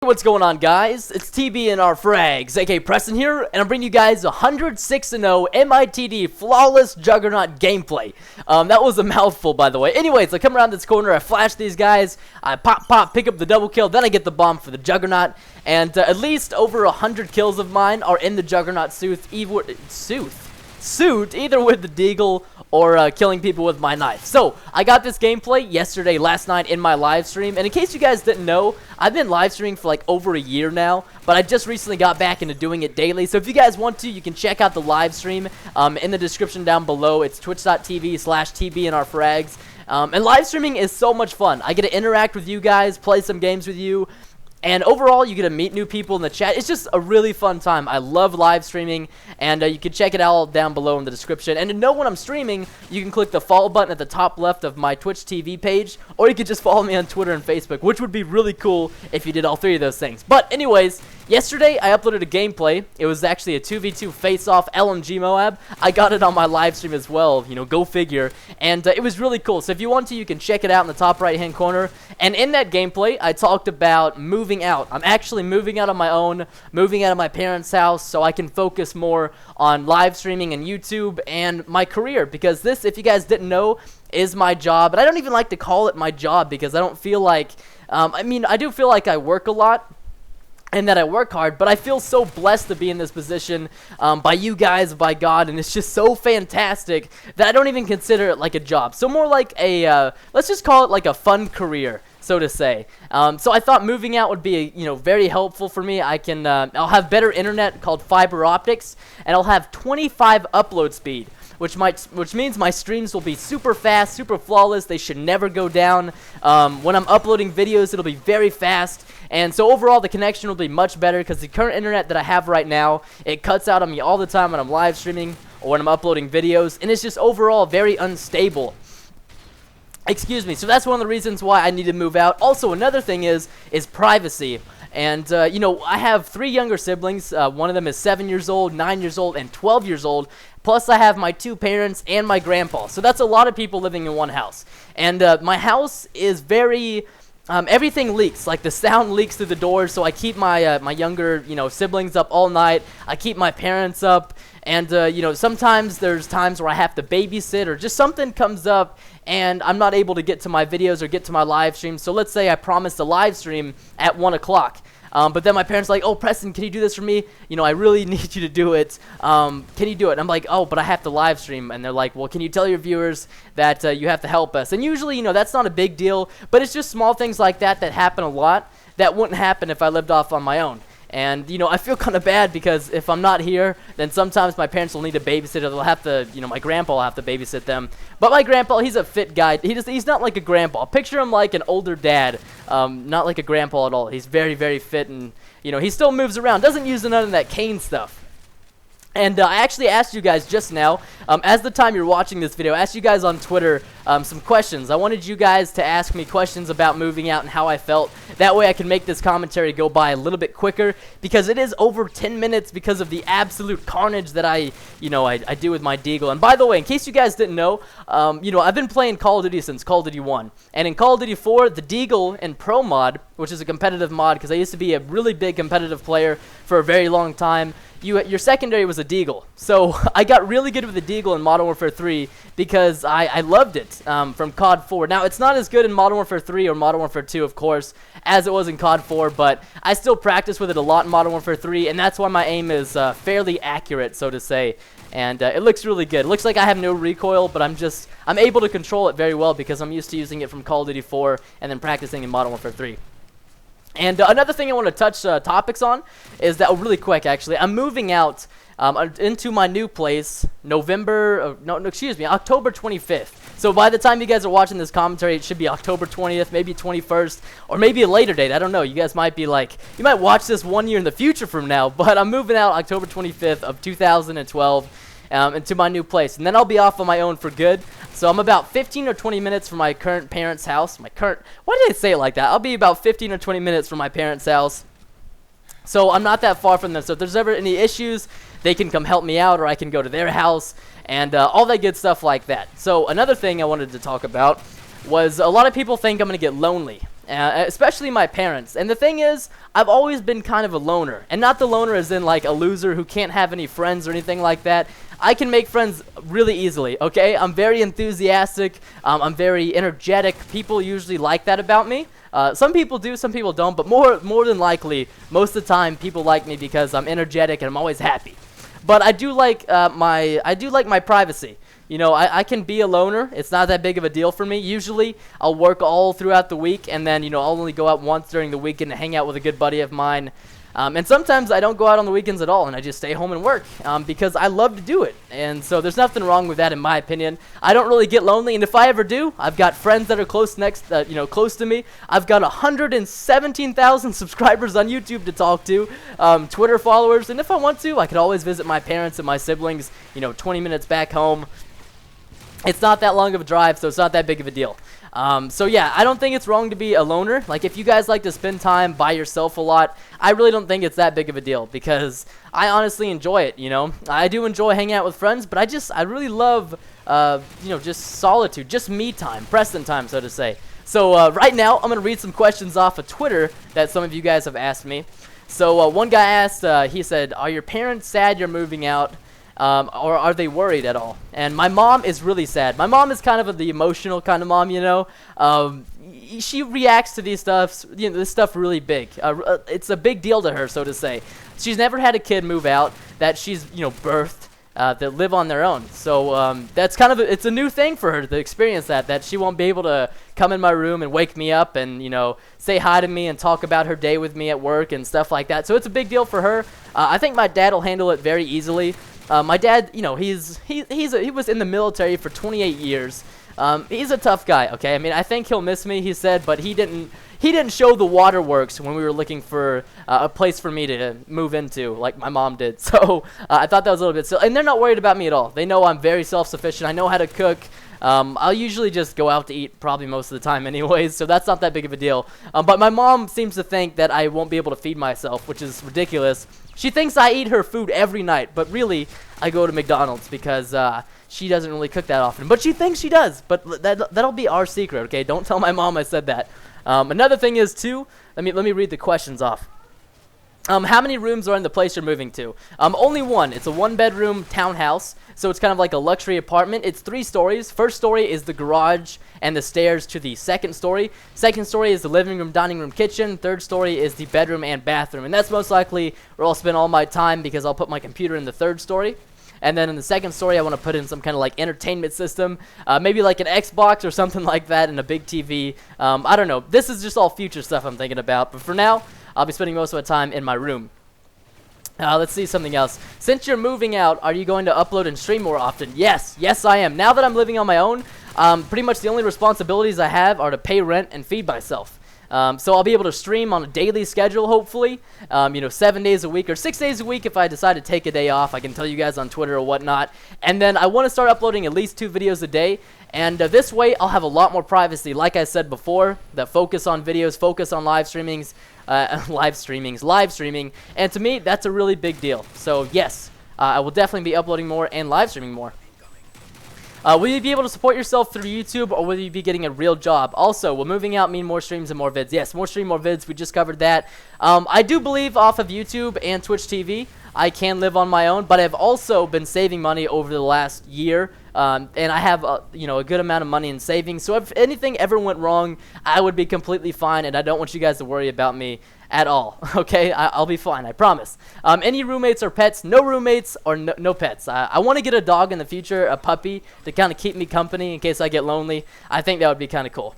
What's going on, guys? It's TBNRfrags, aka Preston here, and I'm bringing you guys 106-0 MITD flawless Juggernaut gameplay. That was a mouthful, by the way. Anyways, I come around this corner, I flash these guys, I pop, pick up the double kill, then I get the bomb for the Juggernaut, and at least over 100 kills of mine are in the Juggernaut suit, either with the deagle or killing people with my knife. So, I got this gameplay yesterday, last night, in my live stream, and in case you guys didn't know, I've been live streaming for like over a year now, but I just recently got back into doing it daily, so if you guys want to, you can check out the live stream in the description down below. It's twitch.tv/TBNRfrags, and live streaming is so much fun. I get to interact with you guys, play some games with you, and overall, you get to meet new people in the chat. It's just a really fun time. I love live streaming, and you can check it out down below in the description. And to know when I'm streaming, you can click the follow button at the top left of my Twitch TV page, or you could just follow me on Twitter and Facebook, which would be really cool if you did all three of those things. But anyways, yesterday I uploaded a gameplay. It was actually a 2v2 face-off LMG MOAB. I got it on my live stream as well, you know, go figure. And it was really cool. So if you want to, you can check it out in the top right-hand corner. And in that gameplay, I talked about moving out. I'm actually moving out on my own, moving out of my parents' house so I can focus more on live streaming and YouTube and my career, because this, if you guys didn't know, is my job. And I don't even like to call it my job because I don't feel like, I mean, I do feel like I work a lot and that I work hard, but I feel so blessed to be in this position by you guys, by God, and it's just so fantastic that I don't even consider it like a job. So more like a, let's just call it like a fun career, so to say. So I thought moving out would be, you know, very helpful for me. I can, I'll have better internet called fiber optics, and I'll have 25 upload speed, which means my streams will be super fast, super flawless. They should never go down. When I'm uploading videos, it'll be very fast. And so overall, the connection will be much better because the current internet that I have right now, it cuts out on me all the time when I'm live streaming or when I'm uploading videos, and it's just overall very unstable. Excuse me. So that's one of the reasons why I need to move out. Also, another thing is privacy. And, you know, I have 3 younger siblings. One of them is 7 years old, 9 years old, and 12 years old. Plus, I have my 2 parents and my grandpa. So that's a lot of people living in one house. And my house is very... everything leaks. Like, the sound leaks through the doors, so I keep my my younger, you know, siblings up all night. I keep my parents up. And, you know, sometimes there's times where I have to babysit or just something comes up and I'm not able to get to my videos or get to my live stream. So let's say I promised a live stream at 1 o'clock. But then my parents are like, oh, Preston, can you do this for me? You know, I really need you to do it. Can you do it? And I'm like, oh, but I have to live stream. And they're like, well, can you tell your viewers that you have to help us? And usually, you know, that's not a big deal. But it's just small things like that that happen a lot that wouldn't happen if I lived off on my own. And, you know, I feel kind of bad because if I'm not here, then sometimes my parents will need a babysitter. They'll have to, you know, my grandpa will have to babysit them. But my grandpa, he's a fit guy. He's not like a grandpa. Picture him like an older dad, not like a grandpa at all. He's very, very fit and, you know, he still moves around. Doesn't use none of that cane stuff. And I actually asked you guys just now, as the time you're watching this video, I asked you guys on Twitter some questions. I wanted you guys to ask me questions about moving out and how I felt. That way I can make this commentary go by a little bit quicker, because it is over 10 minutes because of the absolute carnage that I do with my deagle. And by the way, in case you guys didn't know, you know, I've been playing Call of Duty since Call of Duty 1. And in Call of Duty 4, the deagle in Pro mod, which is a competitive mod, because I used to be a really big competitive player for a very long time, your secondary was a deagle. So I got really good with the deagle in Modern Warfare 3 because I loved it from COD 4. Now, it's not as good in Modern Warfare 3 or Modern Warfare 2, of course, as it was in COD 4, but I still practice with it a lot in Modern Warfare 3, and that's why my aim is fairly accurate, so to say. And it looks really good. It looks like I have no recoil, but I'm able to control it very well because I'm used to using it from Call of Duty 4 and then practicing in Modern Warfare 3. And another thing I want to touch topics on is that, really quick actually, I'm moving out into my new place October 25th. So by the time you guys are watching this commentary, it should be October 20th, maybe 21st, or maybe a later date. I don't know. You guys might be like, you might watch this 1 year in the future from now, but I'm moving out October 25th of 2012. Into my new place, and then I'll be off on my own for good. So I'm about 15 or 20 minutes from my current parents' house. Why did I say it like that? I'll be about 15 or 20 minutes from my parents' house. So I'm not that far from them. So if there's ever any issues, they can come help me out, or I can go to their house, and all that good stuff like that. So another thing I wanted to talk about was a lot of people think I'm going to get lonely. especially my parents. And the thing is, I've always been kind of a loner, and not the loner as in like a loser who can't have any friends or anything like that. I can make friends really easily, okay? I'm very enthusiastic. I'm very energetic. People usually like that about me. Some people do, some people don't, but more than likely, most of the time, people like me because I'm energetic and I'm always happy. But I do like my privacy. You know, I can be a loner. It's not that big of a deal for me. Usually, I'll work all throughout the week, and then, you know, I'll only go out once during the weekend to hang out with a good buddy of mine. And sometimes I don't go out on the weekends at all, and I just stay home and work because I love to do it. And so there's nothing wrong with that, in my opinion. I don't really get lonely, and if I ever do, I've got friends that are close to me. I've got 117,000 subscribers on YouTube to talk to, Twitter followers, and if I want to, I could always visit my parents and my siblings, 20 minutes back home. It's not that long of a drive, so it's not that big of a deal. So yeah, I don't think it's wrong to be a loner. Like, if you guys like to spend time by yourself a lot, I really don't think it's that big of a deal because I honestly enjoy it, I do enjoy hanging out with friends, but I really love, just solitude, just me time, Preston time, so to say. So right now, I'm going to read some questions off of Twitter that some of you guys have asked me. So one guy asked, he said, are your parents sad you're moving out? Or are they worried at all? And my mom is really sad. My mom is kind of the emotional kind of mom, she reacts to this stuff really big. It's a big deal to her, so to say. She's never had a kid move out that she's, birthed, that live on their own. So that's it's a new thing for her to experience that she won't be able to come in my room and wake me up and, say hi to me and talk about her day with me at work and stuff like that. So it's a big deal for her. I think my dad will handle it very easily. My dad, he was in the military for 28 years. He's a tough guy, okay? I mean, I think he'll miss me, he said, but he didn't show the waterworks when we were looking for a place for me to move into, like my mom did. So I thought that was a little bit silly. And they're not worried about me at all. They know I'm very self-sufficient. I know how to cook. I'll usually just go out to eat probably most of the time anyways, so that's not that big of a deal. But my mom seems to think that I won't be able to feed myself, which is ridiculous. She thinks I eat her food every night, but really, I go to McDonald's because she doesn't really cook that often. But she thinks she does, but that'll be our secret, okay? Don't tell my mom I said that. Another thing is, too, let me read the questions off. How many rooms are in the place you're moving to? Only one. It's a one-bedroom townhouse, so it's kind of like a luxury apartment. It's 3 stories. First story is the garage and the stairs to the second story. Second story is the living room, dining room, kitchen. Third story is the bedroom and bathroom, and that's most likely where I'll spend all my time because I'll put my computer in the third story. And then in the second story, I want to put in some kind of like entertainment system, maybe like an Xbox or something like that, and a big TV. I don't know. This is just all future stuff I'm thinking about, but for now, I'll be spending most of my time in my room. Let's see something else. Since you're moving out, are you going to upload and stream more often? Yes, I am. Now that I'm living on my own, pretty much the only responsibilities I have are to pay rent and feed myself. So I'll be able to stream on a daily schedule, hopefully, 7 days a week or 6 days a week if I decide to take a day off. I can tell you guys on Twitter or whatnot. And then I want to start uploading at least 2 videos a day. And this way, I'll have a lot more privacy, like I said before, that focus on videos, focus on live streaming. And to me, that's a really big deal. So yes, I will definitely be uploading more and live streaming more. Will you be able to support yourself through YouTube, or will you be getting a real job? Also, will moving out mean more streams and more vids? Yes, more stream, more vids. We just covered that. I do believe off of YouTube and Twitch TV, I can live on my own, but I've also been saving money over the last year, and I have a good amount of money in savings. So if anything ever went wrong, I would be completely fine, and I don't want you guys to worry about me at all. Okay, I'll be fine, I promise. Any roommates or pets? No roommates or no pets. I want to get a dog in the future, a puppy, to kind of keep me company in case I get lonely. I think that would be kind of cool.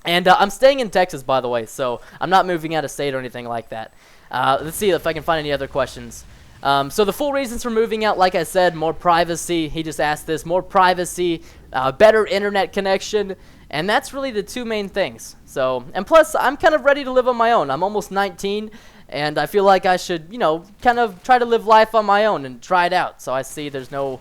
And I'm staying in Texas, by the way, so I'm not moving out of state or anything like that. Let's see if I can find any other questions. So the full reasons for moving out, like I said, more privacy. He just asked this. More privacy, better internet connection, and that's really the 2 main things. So, and plus, I'm kind of ready to live on my own. I'm almost 19, and I feel like I should, kind of try to live life on my own and try it out. So I see there's no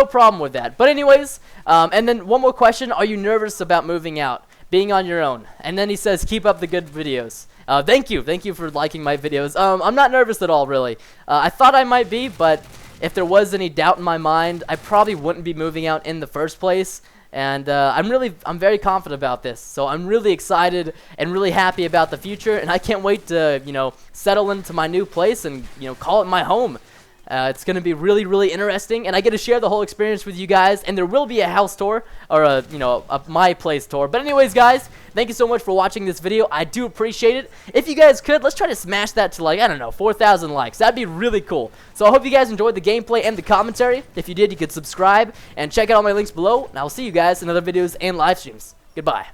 problem with that. But anyways, and then one more question. Are you nervous about moving out, being on your own? And then he says, keep up the good videos. Thank you for liking my videos. I'm not nervous at all, really. I thought I might be, but if there was any doubt in my mind, I probably wouldn't be moving out in the first place. And I'm very confident about this. So I'm really excited and really happy about the future, and I can't wait to, settle into my new place and, call it my home. It's going to be really, really interesting, and I get to share the whole experience with you guys, and there will be a house tour, or a My Place tour. But anyways, guys, thank you so much for watching this video. I do appreciate it. If you guys could, let's try to smash that to, like, I don't know, 4,000 likes. That'd be really cool. So I hope you guys enjoyed the gameplay and the commentary. If you did, you could subscribe and check out all my links below, and I'll see you guys in other videos and live streams. Goodbye.